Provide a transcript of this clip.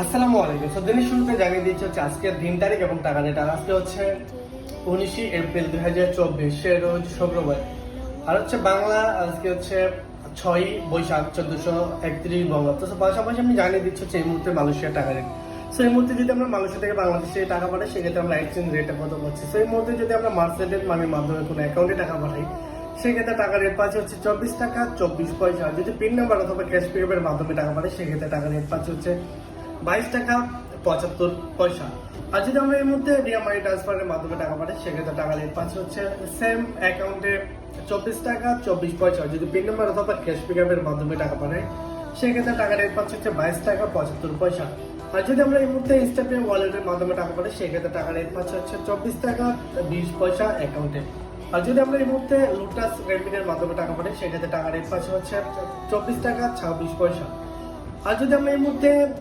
আসসালামু আলাইকুম। দিনের শুরুতে জানিয়ে দিচ্ছি হচ্ছে আজকের দিন তারিখ এবং টাকা রেট। আর আজকে হচ্ছে 19 এপ্রিল 2024 রোজ শুক্রবার। আর হচ্ছে বাংলা আজকে হচ্ছে 6 বৈশাখ 1431 বঙ্গাব্দ। তো পাশাপাশি আমি জানিয়ে দিচ্ছি হচ্ছে এই মুহূর্তে মালয়েশিয়ার টাকা রেট। এই মুহূর্তে যদি আমরা মালয়েশিয়া থেকে বাংলাদেশে টাকা পাঠাই সেক্ষেত্রে আমরা এক্সচেঞ্জ রেটে কত পাচ্ছি। এই মুহূর্তে যদি আমরা মার্সেন্টেড মানির মাধ্যমে কোনো অ্যাকাউন্টে টাকা পাঠাই সেক্ষেত্রে টাকা রেট পাচ্ছে হচ্ছে 24 টাকা 24 পয়সা। যদি পিন নাম্বার অথবা ক্যাশ পিকআপের মাধ্যমে টাকা পাঠাই সেক্ষেত্রে টাকা রেট পাচ্ছে হচ্ছে 22 টাকা 75 পয়সা। আর যদি আমরা এই মুহূর্তে রিয়া মানি ট্রান্সফারের মাধ্যমে টাকা পাঠাই সেক্ষেত্রে টাকা রেট পাচ্ছে হচ্ছে সেম অ্যাকাউন্টে 24 টাকা 24 পয়সা। যদি পিন নাম্বার অথবা ক্যাশ পিকআপের মাধ্যমে টাকা পাঠাই সেক্ষেত্রে টাকা রেট পাচ্ছে হচ্ছে 22 টাকা 75 পয়সা। আর যদি আমরা এই মুহূর্তে ইনস্টাপে ওয়ালেটের মাধ্যমে টাকা পাঠাই সেক্ষেত্রে টাকা রেট পাচ্ছে হচ্ছে 24 টাকা 20 পয়সা অ্যাকাউন্টে। আর যদি আমরা এই মুহূর্তে লুটাস রেমিটের মাধ্যমে টাকা পাঠাই সেক্ষেত্রে টাকা রেট পাচ্ছে হচ্ছে 24 টাকা 26 পয়সা। আর যদি আমরা এই মুহূর্তে